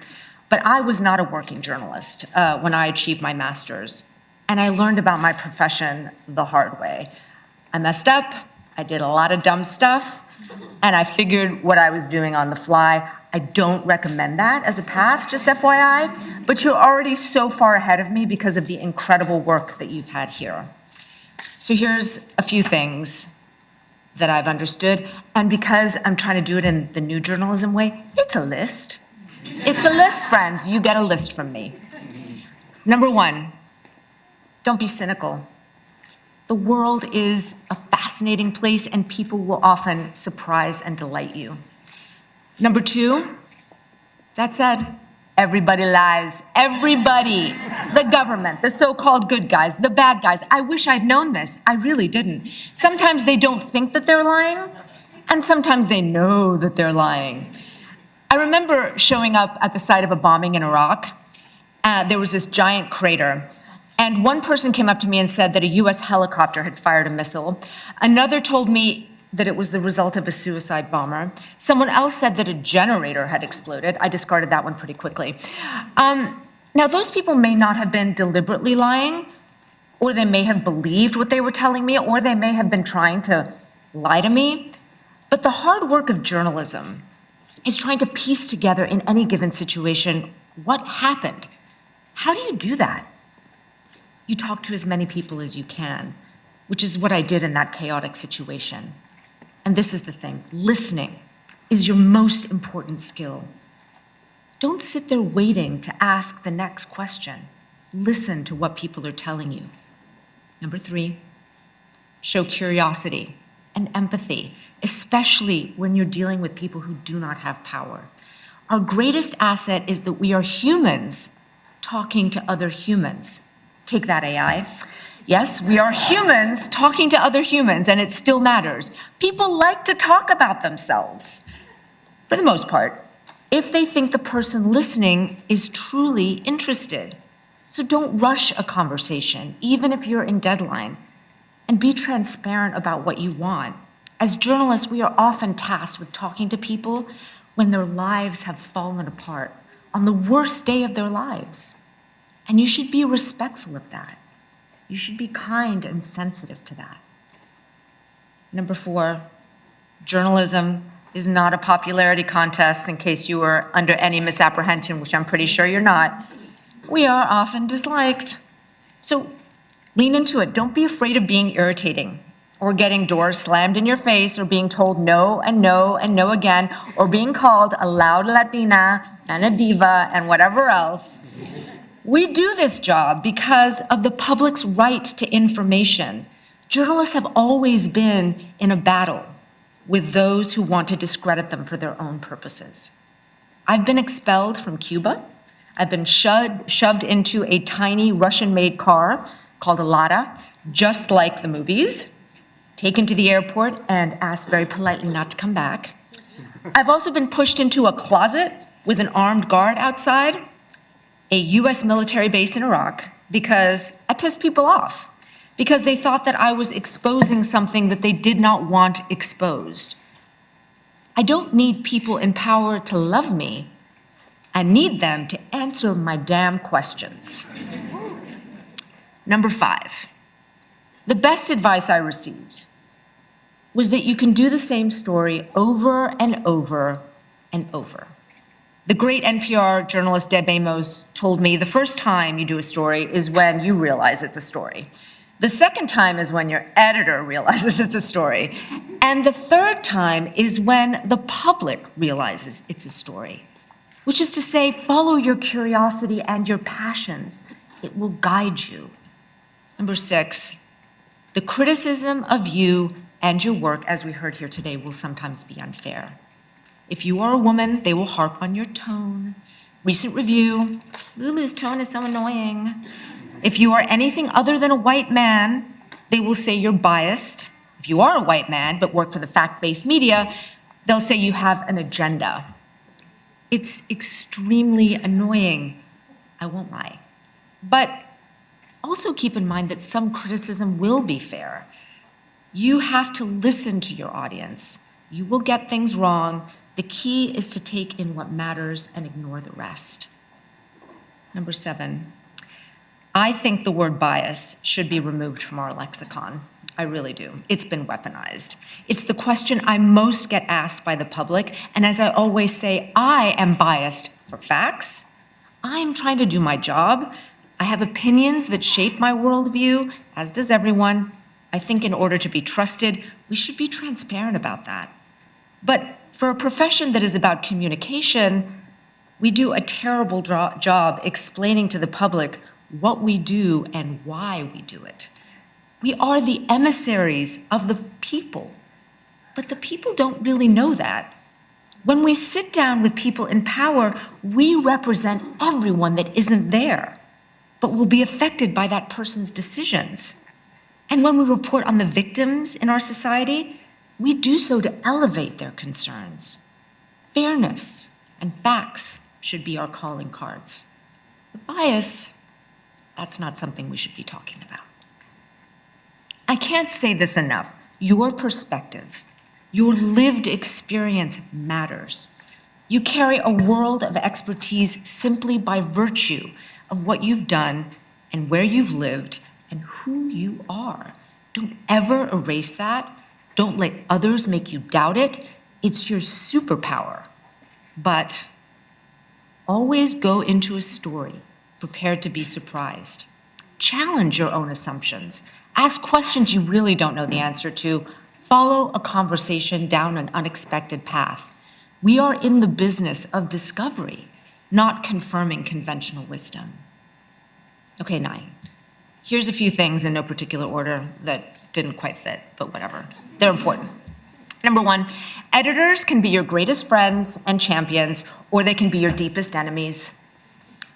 but I was not a working journalist when I achieved my master's. And I learned about my profession the hard way. I messed up, I did a lot of dumb stuff, and I figured what I was doing on the fly. I don't recommend that as a path, just FYI, but you're already so far ahead of me because of the incredible work that you've had here. So here's a few things that I've understood, and because I'm trying to do it in the new journalism way, it's a list. It's a list, friends. You get a list from me. Number one, don't be cynical. The world is a fascinating place, and people will often surprise and delight you. Number two, that said, everybody lies. Everybody. The government, the so-called good guys, the bad guys. I wish I'd known this. I really didn't. Sometimes they don't think that they're lying, and sometimes they know that they're lying. I remember showing up at the site of a bombing in Iraq. There was this giant crater. And one person came up to me and said that a US helicopter had fired a missile. Another told me that it was the result of a suicide bomber. Someone else said that a generator had exploded. I discarded that one pretty quickly. Now, those people may not have been deliberately lying, or they may have believed what they were telling me, or they may have been trying to lie to me. But the hard work of journalism is trying to piece together in any given situation what happened. How do you do that? You talk to as many people as you can, which is what I did in that chaotic situation. And this is the thing, listening is your most important skill. Don't sit there waiting to ask the next question. Listen to what people are telling you. Number three, show curiosity and empathy, especially when you're dealing with people who do not have power. Our greatest asset is that we are humans talking to other humans. Take that, AI. Yes, we are humans talking to other humans, and it still matters. People like to talk about themselves, for the most part, if they think the person listening is truly interested. So don't rush a conversation, even if you're in deadline, and be transparent about what you want. As journalists, we are often tasked with talking to people when their lives have fallen apart, on the worst day of their lives. And you should be respectful of that. You should be kind and sensitive to that. Number four, journalism is not a popularity contest, in case you were under any misapprehension, which I'm pretty sure you're not. We are often disliked. So lean into it. Don't be afraid of being irritating, or getting doors slammed in your face, or being told no and no and no again, or being called a loud Latina and a diva and whatever else. We do this job because of the public's right to information. Journalists have always been in a battle with those who want to discredit them for their own purposes. I've been expelled from Cuba. I've been shoved into a tiny Russian-made car called a Lada, just like the movies, taken to the airport and asked very politely not to come back. I've also been pushed into a closet with an armed guard outside a US military base in Iraq because I pissed people off, because they thought that I was exposing something that they did not want exposed. I don't need people in power to love me. I need them to answer my damn questions. Number 5, the best advice I received was that you can do the same story over and over and over. The great NPR journalist Deb Amos told me the first time you do a story is when you realize it's a story. The second time is when your editor realizes it's a story. And the third time is when the public realizes it's a story, which is to say, follow your curiosity and your passions. It will guide you. Number 6, the criticism of you and your work, as we heard here today, will sometimes be unfair. If you are a woman, they will harp on your tone. Recent review, Lulu's tone is so annoying. If you are anything other than a white man, they will say you're biased. If you are a white man but work for the fact-based media, they'll say you have an agenda. It's extremely annoying, I won't lie. But also keep in mind that some criticism will be fair. You have to listen to your audience. You will get things wrong. The key is to take in what matters and ignore the rest. Number 7, I think the word bias should be removed from our lexicon. I really do. It's been weaponized. It's the question I most get asked by the public, and as I always say, I am biased for facts. I'm trying to do my job. I have opinions that shape my worldview, as does everyone. I think in order to be trusted, we should be transparent about that. But for a profession that is about communication, we do a terrible job explaining to the public what we do and why we do it. We are the emissaries of the people, but the people don't really know that. When we sit down with people in power, we represent everyone that isn't there, but will be affected by that person's decisions. And when we report on the victims in our society, we do so to elevate their concerns. Fairness and facts should be our calling cards. The bias, that's not something we should be talking about. I can't say this enough. Your perspective, your lived experience matters. You carry a world of expertise simply by virtue of what you've done and where you've lived and who you are. Don't ever erase that. Don't let others make you doubt it. It's your superpower. But always go into a story prepared to be surprised. Challenge your own assumptions. Ask questions you really don't know the answer to. Follow a conversation down an unexpected path. We are in the business of discovery, not confirming conventional wisdom. Okay, 9. Here's a few things in no particular order that didn't quite fit, but whatever. They're important. Number 1, editors can be your greatest friends and champions, or they can be your deepest enemies.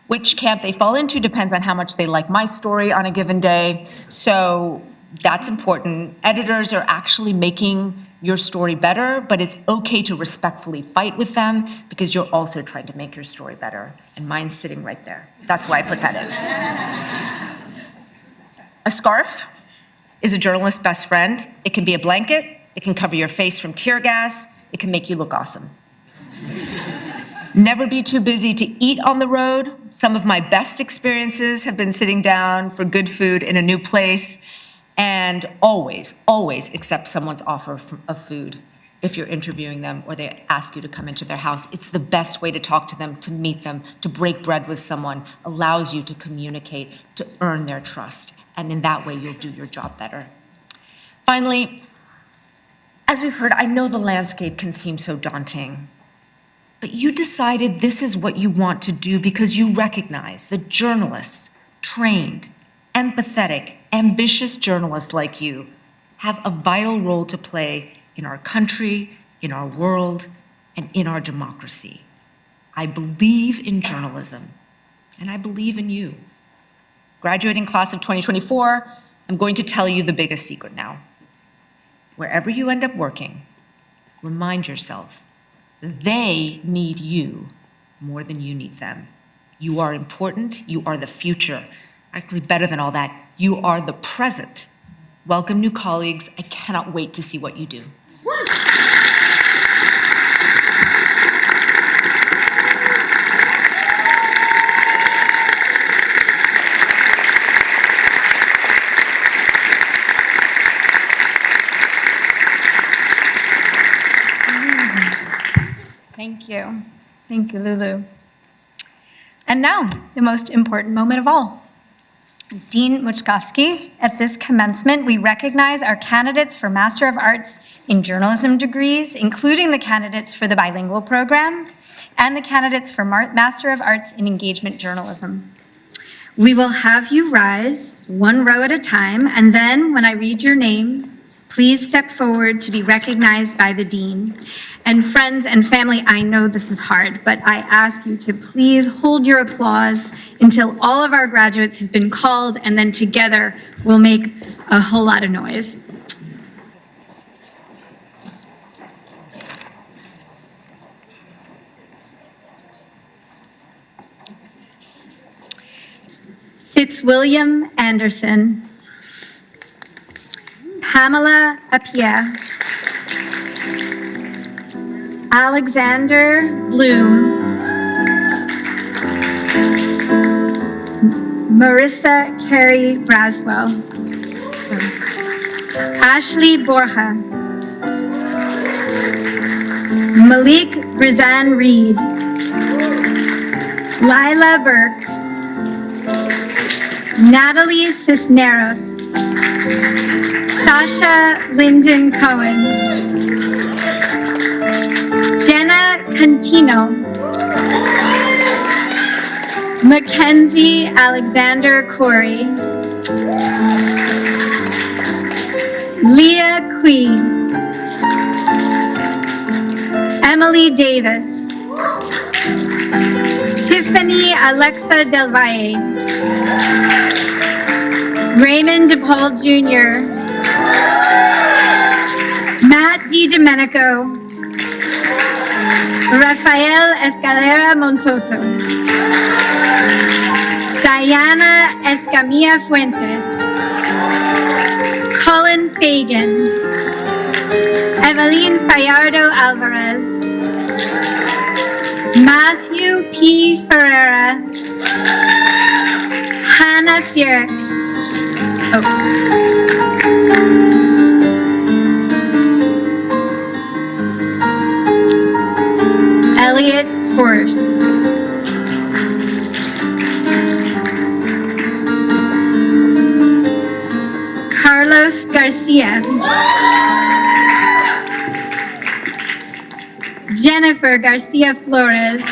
Which camp they fall into depends on how much they like my story on a given day. So that's important. Editors are actually making your story better, but it's okay to respectfully fight with them because you're also trying to make your story better. And mine's sitting right there. That's why I put that in. A scarf is a journalist's best friend. It can be a blanket. It can cover your face from tear gas. It can make you look awesome. Never be too busy to eat on the road. Some of my best experiences have been sitting down for good food in a new place. And always, always accept someone's offer of food if you're interviewing them or they ask you to come into their house. It's the best way to talk to them, to meet them, to break bread with someone, allows you to communicate, to earn their trust. And in that way, you'll do your job better. Finally, as we've heard, I know the landscape can seem so daunting. But you decided this is what you want to do because you recognize that journalists, trained, empathetic, ambitious journalists like you, have a vital role to play in our country, in our world, and in our democracy. I believe in journalism, and I believe in you. Graduating class of 2024, I'm going to tell you the biggest secret now. Wherever you end up working, remind yourself, they need you more than you need them. You are important, you are the future. Actually, better than all that, you are the present. Welcome, new colleagues. I cannot wait to see what you do. Thank you. Thank you, Lulu. And now, the most important moment of all. Dean Muchkowski, at this commencement, we recognize our candidates for Master of Arts in Journalism degrees, including the candidates for the bilingual program and the candidates for Master of Arts in Engagement Journalism. We will have you rise one row at a time, and then when I read your name, please step forward to be recognized by the dean. And friends and family, I know this is hard, but I ask you to please hold your applause until all of our graduates have been called, and then together we'll make a whole lot of noise. Fitzwilliam Anderson, Pamela Appiah, Alexander Bloom, Marissa Carey Braswell, Ashley Borja, Malik Brizan Reed, Lila Burke, Natalie Cisneros, Sasha Linden Cohen, Jenna Contino, Mackenzie Alexander Corey, Leah Quee, Emily Davis, Tiffany Alexa Del Valle, Raymond DePaul Jr., Matt DiDomenico, Rafael Escalera Montoto, Diana Escamilla Fuentes, Colin Fagan, Evelyn Fallardo Alvarez, Matthew P. Ferreira, Hannah Furyk, Elliot Force, Carlos Garcia, Jennifer Garcia Flores,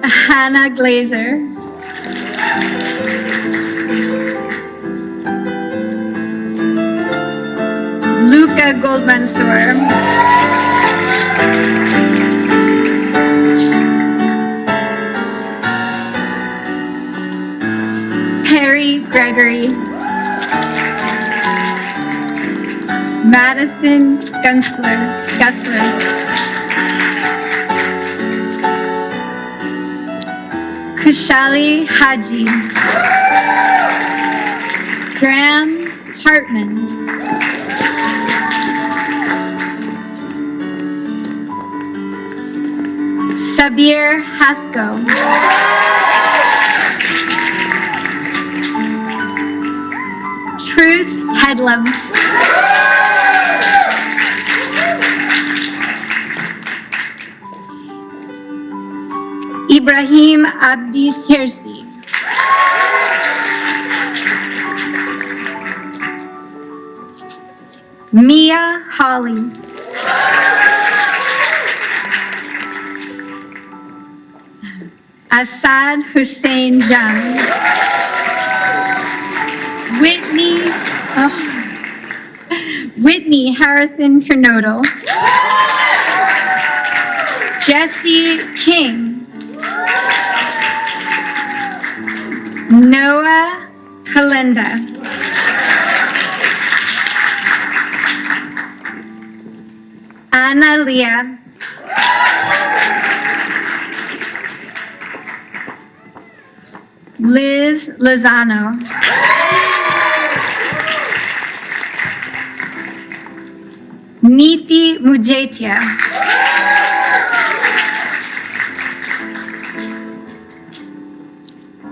Hannah Glazer, Luca Goldmansour, Perry Gregory, Madison Gusler, Kushali Haji, Graham Hartman, Sabir Haskell, Truth Headlam, Ibrahim Abdis Hirsi, Mia Holly, Asad Hussein Jung, Whitney Harrison Kernodle, Jesse King. Noah Kalenda. Anna Leah. Liz Lozano. Niti Mujetia.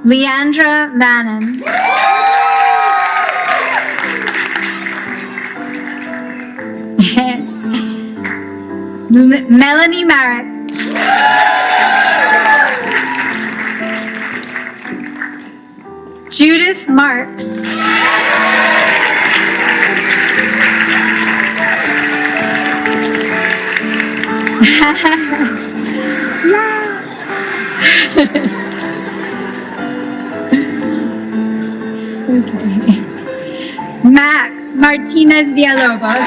Leandra Manon. Melanie Marek. Judith Marks. Max Martinez Villalobos.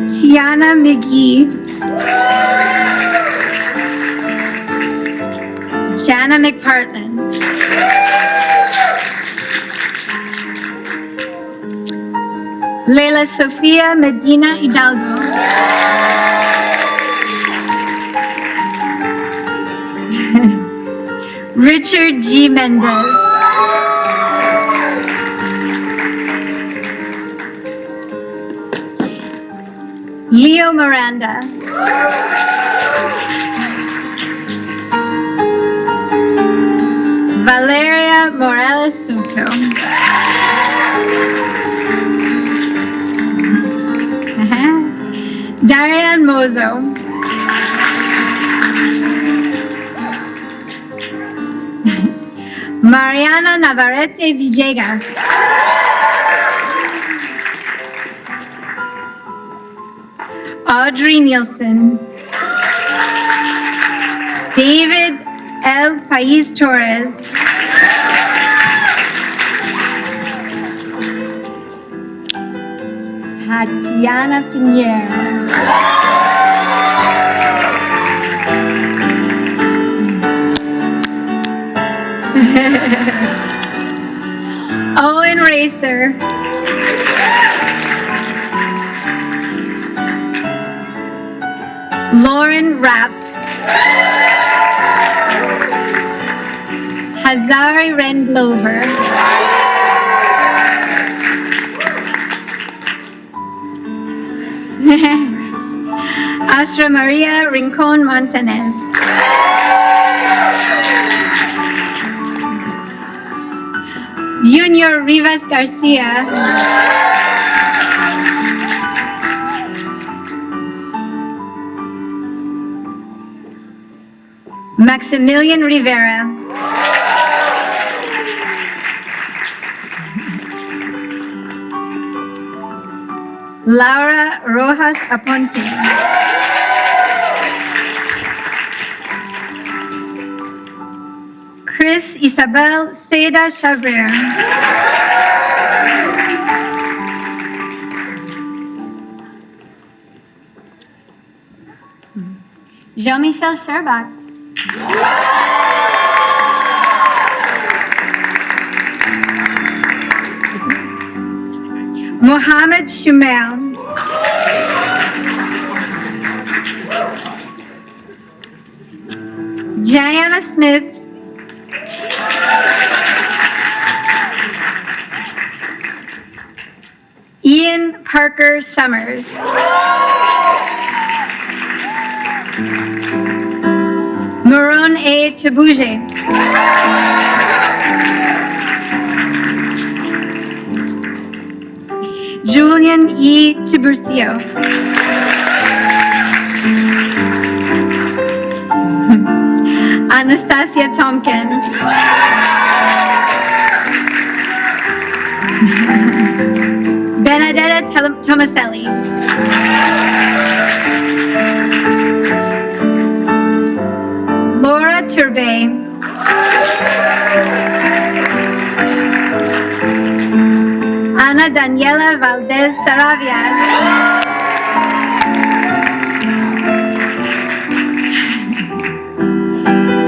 Tiana McGee. Jana McPartland. Leila Sofia Medina Hidalgo. Richard G. Mendez. Leo Miranda. Valeria Morales Soto. Darian Mozo. Mariana Navarrete Villegas. Audrey Nielsen. David El Pais Torres. Tatiana Pinheiro. Owen Racer. Lauren Rapp. Hazari Ren Glover. Astra Maria Rincon Montanez. Junior Rivas Garcia. Maximilian Rivera. Laura Rojas Aponte. Chris Isabel Seda Chabrer. Jean-Michel Sherbach. Mohammed Shumail. Diana Smith. Ian Parker Summers. Maron A. Tabouge. Julian E. Tiburcio. Anastasia Tomkin. Benedetta Tomaselli. Laura Turbay. Ana Daniela Valdez Saravia.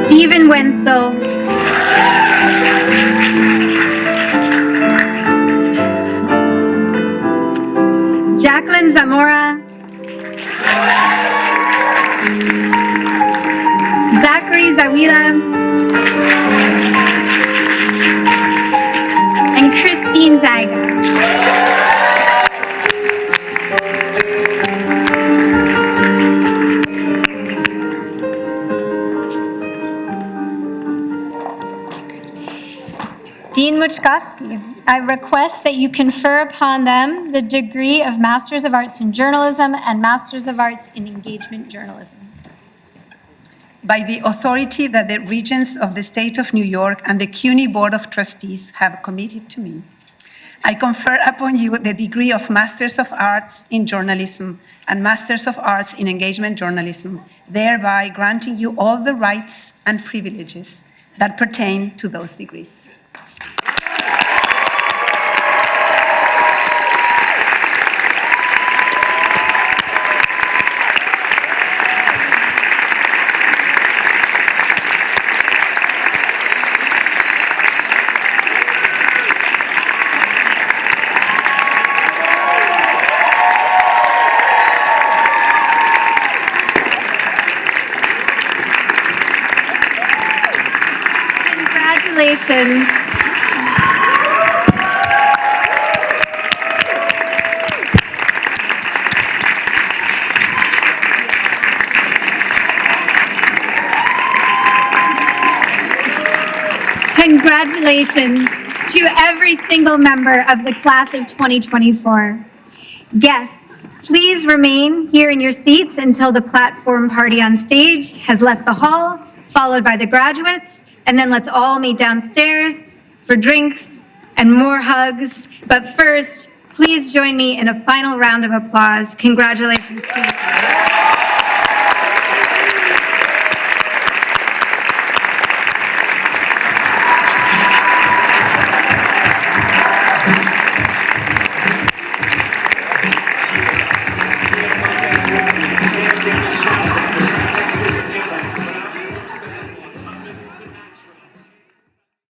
Stephen Wenzel. Jacqueline Zamora. Zachary Zawila. And Christine Zyga. Dean Muchkowski, I request that you confer upon them the degree of Masters of Arts in Journalism and Masters of Arts in Engagement Journalism. By the authority that the Regents of the State of New York and the CUNY Board of Trustees have committed to me, I confer upon you the degree of Masters of Arts in Journalism and Masters of Arts in Engagement Journalism, thereby granting you all the rights and privileges that pertain to those degrees. Congratulations. Congratulations to every single member of the class of 2024. Guests, please remain here in your seats until the platform party on stage has left the hall, followed by the graduates, and then let's all meet downstairs for drinks and more hugs. But first, please join me in a final round of applause. Congratulations to you.